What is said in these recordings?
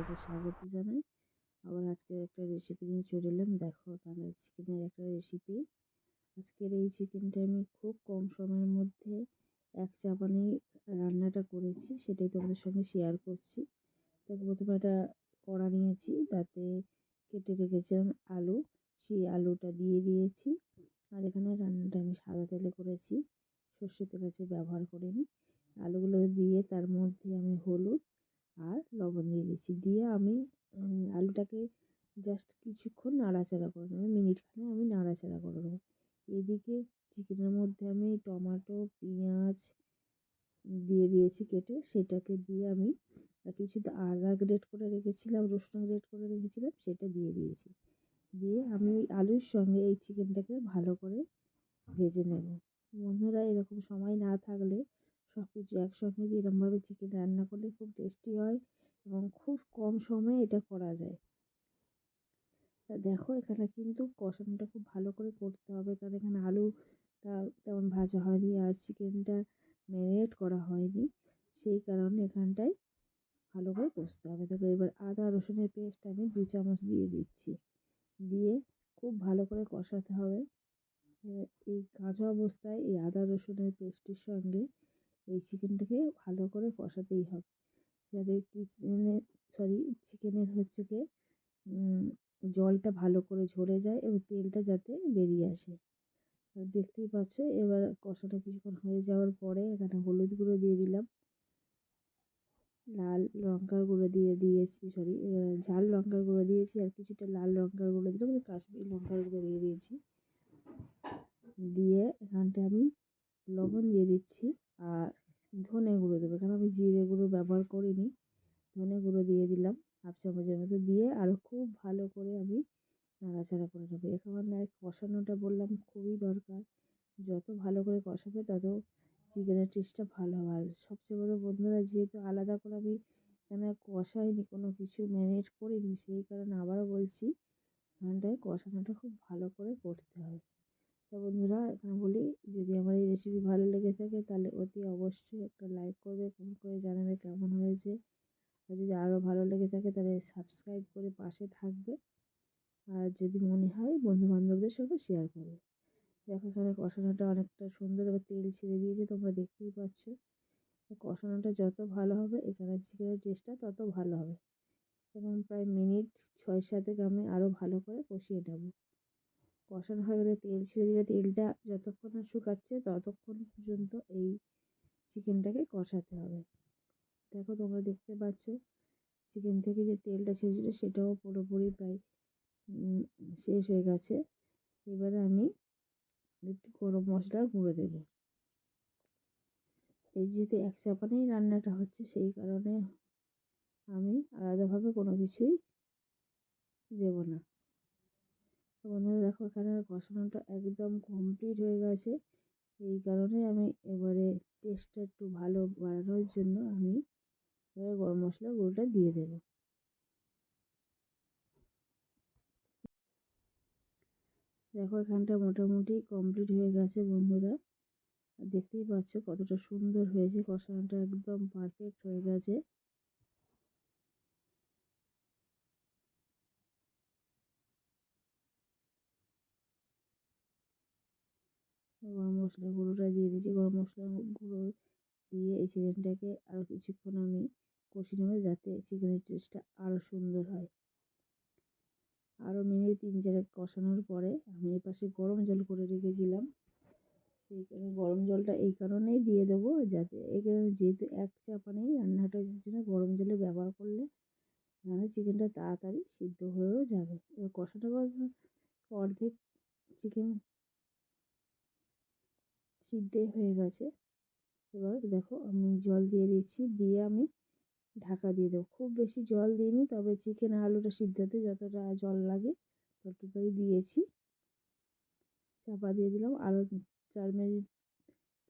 সবাইকে স্বাগত জানাই। আবার আজকে একটা রেসিপি নিয়ে চলে এলাম। দেখো এখানে চিকেনের একটা রেসিপি। আজকের এই চিকেনটা আমি খুব কম সময়ের মধ্যে এক চাপানি রান্নাটা করেছি, সেটাই তোমাদের সঙ্গে শেয়ার করছি। তো প্রথমে একটা কড়া নিয়েছি, তাতে কেটে রেখেছিলাম আলু, সেই আলুটা দিয়ে দিয়েছি। আর এখানে রান্নাটা আমি সাদা তেলে করেছি, সর্ষের তেল আছে ব্যবহার করিনি। আলুগুলো দিয়ে তার মধ্যে আমি হলুদ আর লবণ দিয়ে দিচ্ছি। দিয়ে আমি আলুটাকে জাস্ট কিছুক্ষণ নাড়াচাড়া করে নেবো, মিনিটখানে আমি নাড়াচাড়া করে নেবো। এদিকে চিকেনের মধ্যে আমি টমেটো, পেঁয়াজ দিয়ে দিয়েছি কেটে, সেটাকে দিয়ে আমি কিছু আদা গ্রেট করে রেখেছিলাম, রসুন গ্রেট করে রেখেছিলাম, সেটা দিয়ে দিয়েছি। দিয়ে আমি ওই আলুর সঙ্গে এই চিকেনটাকে ভালো করে ভেজে নেব। বন্ধুরা, এরকম সময় না থাকলে সব কিছু একসঙ্গে দিয়ে এরকমভাবে চিকেন রান্না করলে খুব টেস্টি হয় এবং খুব কম সময়ে এটা করা যায়। তা দেখো এখানে কিন্তু কষানোটা খুব ভালো করে করতে হবে, কারণ এখানে আলুটা তেমন ভাজা হয়নি আর চিকেনটা ম্যারিনেট করা হয়নি, সেই কারণে এখানটায় ভালো করে কষতে হবে। দেখো এবার আদা রসুনের পেস্ট আমি 2 চামচ দিয়ে দিচ্ছি, দিয়ে খুব ভালো করে কষাতে হবে। এই কাঁচা অবস্থায় এই আদা রসুনের পেস্টের সঙ্গে এই চিকেনটাকে ভালো করে কষাতেই হবে, যাতে চিকেনের হচ্ছে গিয়ে জলটা ভালো করে ঝরে যায় এবং তেলটা যাতে বেরিয়ে আসে। দেখতেই পাচ্ছ, এবার কষাটা কিছুক্ষণ হয়ে যাওয়ার পরে এখানে হলুদ গুঁড়ো দিয়ে দিলাম, লাল লঙ্কার গুঁড়ো ঝাল লঙ্কার গুঁড়ো দিয়েছি, আর কিছুটা লাল লঙ্কার গুঁড়ো দিলাম, কাশ্মীরি লঙ্কার গুঁড়ো দিয়ে দিয়েছি। দিয়ে এখানটা আমি লবণ দিয়ে দিচ্ছি আর ধনে গুঁড়ো দেবো, কারণ আমি জিরে গুঁড়ো ব্যবহার করিনি। ধনে গুঁড়ো দিয়ে দিলাম 1/2 চামচের মতো, দিয়ে আরও খুব ভালো করে আমি নাড়াচাড়া করে নেবো। এখানে কষানোটা বললাম খুবই দরকার, যত ভালো করে কষাবে তত চিকেনের টেস্টটা ভালো হবে। আর সবচেয়ে বড় বন্ধুরা, যেহেতু আলাদা করে আমি এখানে কষাইনি, কোনো কিছু ম্যারিনেট করিনি, সেই কারণে আবারও বলছি এখানটায় কষানোটা খুব ভালো করে করতে হবে। তো বন্ধুরা, এখানে বলি, যদি আমার এই রেসিপি ভালো লেগে থাকে তাহলে অতি অবশ্যই একটা লাইক করবে, কমেন্ট করে জানাবে কেমন হয়েছে। আর যদি আরও ভালো লেগে থাকে তাহলে সাবস্ক্রাইব করে পাশে থাকবে। আর যদি মনে হয় বন্ধুবান্ধবদের সঙ্গে শেয়ার করবে। দেখো এখানে কষানোটা অনেকটা সুন্দরভাবে তেল ছেড়ে দিয়েছে, তোমরা দেখতেই পাচ্ছ। কষানোটা যত ভালো হবে এখানে চিকেনের টেস্টটা তত ভালো হবে, এবং প্রায় মিনিট 6-7 আমি আরও ভালো করে কষিয়ে নেব। কষানো হয়ে গেলে তেল ছেড়ে দিলে তেলটা যতক্ষণ না শুকাচ্ছে ততক্ষণ পর্যন্ত এই চিকেনটাকে কষাতে হবে। দেখো তোমরা দেখতে পাচ্ছ চিকেন থেকে যে তেলটা ছেড়েছিল সেটাও পুরোপুরি প্রায় শেষ হয়ে গেছে। এবারে আমি একটু গরম মশলার গুঁড়ো দেবো। এই যেহেতু এক চাপানেই রান্নাটা হচ্ছে, সেই কারণে আমি আলাদাভাবে কোনো কিছুই দেব না। তো বন্ধুরা দেখো এখানে কষানোটা একদম কমপ্লিট হয়ে গেছে, এই কারণে আমি এবারে টেস্টটা একটু ভালো বাড়ানোর জন্য আমি এবারে গরম মশলার গুঁড়োটা দিয়ে দেবো। দেখো এখানটা মোটামুটি কমপ্লিট হয়ে গেছে বন্ধুরা, দেখতেই পাচ্ছ কতটা সুন্দর হয়েছে, কষানোটা একদম পারফেক্ট হয়ে গেছে। গরম মশলা গুঁড়োটা দিয়ে দিয়েছি, গরম মশলা গুঁড়ো দিয়ে এই চিকেনটাকে আরও কিছুক্ষণ আমি কষিয়ে নেবো, যাতে চিকেনের টেস্টটা আরও সুন্দর হয়। আরও মিনিট 3-4 কষানোর পরে আমি এপাশে গরম জল করে রেখেছিলাম, সেই গরম জলটা এই কারণেই দিয়ে দেবো, যাতে এখানে যেহেতু এক চাপানেই রান্নাটার জন্য গরম জলে ব্যবহার করলে নাহলে চিকেনটা তাড়াতাড়ি সিদ্ধ হয়েও যাবে। এবার কষাটা অর্ধেক চিকেন সিদ্ধই হয়ে গেছে। এবার দেখো আমি জল দিয়ে দিচ্ছি, দিয়ে আমি ঢাকা দিয়ে দেবো। খুব বেশি জল দিইনি, তবে চিকেন আলুটা সিদ্ধ হতে যতটা জল লাগে ততটুকুই দিয়েছি। চাপা দিয়ে দিলাম আরও 4 মিনিট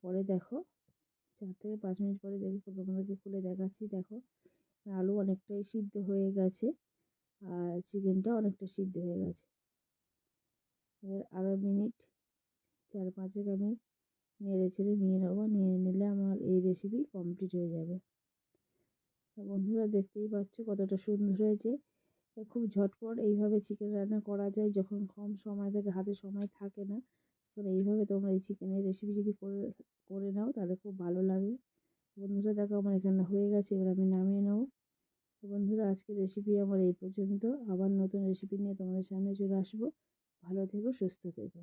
পরে। দেখো 4 থেকে 5 মিনিট পরে দেখি তোমাদেরকে খুলে দেখাচ্ছি। দেখো আলু অনেকটাই সিদ্ধ হয়ে গেছে আর চিকেনটা অনেকটা সিদ্ধ হয়ে গেছে। এবার আরও মিনিট 4-5 আমি নেড়ে ছেড়ে নিয়ে নেবো, নিয়ে নিলে আমার এই রেসিপি কমপ্লিট হয়ে যাবে। বন্ধুরা বন্ধুরা দেখতেই পাচ্ছ কতটা সুন্দর হয়েছে। খুব ঝটপট এইভাবে চিকেন রান্না করা যায় যখন কম সময় থাকে, হাতে সময় থাকে না, তখন এইভাবে তোমরা এই চিকেনের রেসিপি যদি করে করে নাও তাহলে খুব ভালো লাগবে। বন্ধুরা দেখো আমার এখানে হয়ে গেছে, এবার আমি নামিয়ে নেবো। তো বন্ধুরা আজকের রেসিপি আমার এই পর্যন্ত। আবার নতুন রেসিপি নিয়ে তোমাদের সামনে চলে আসবো। ভালো থেকো, সুস্থ থেকো।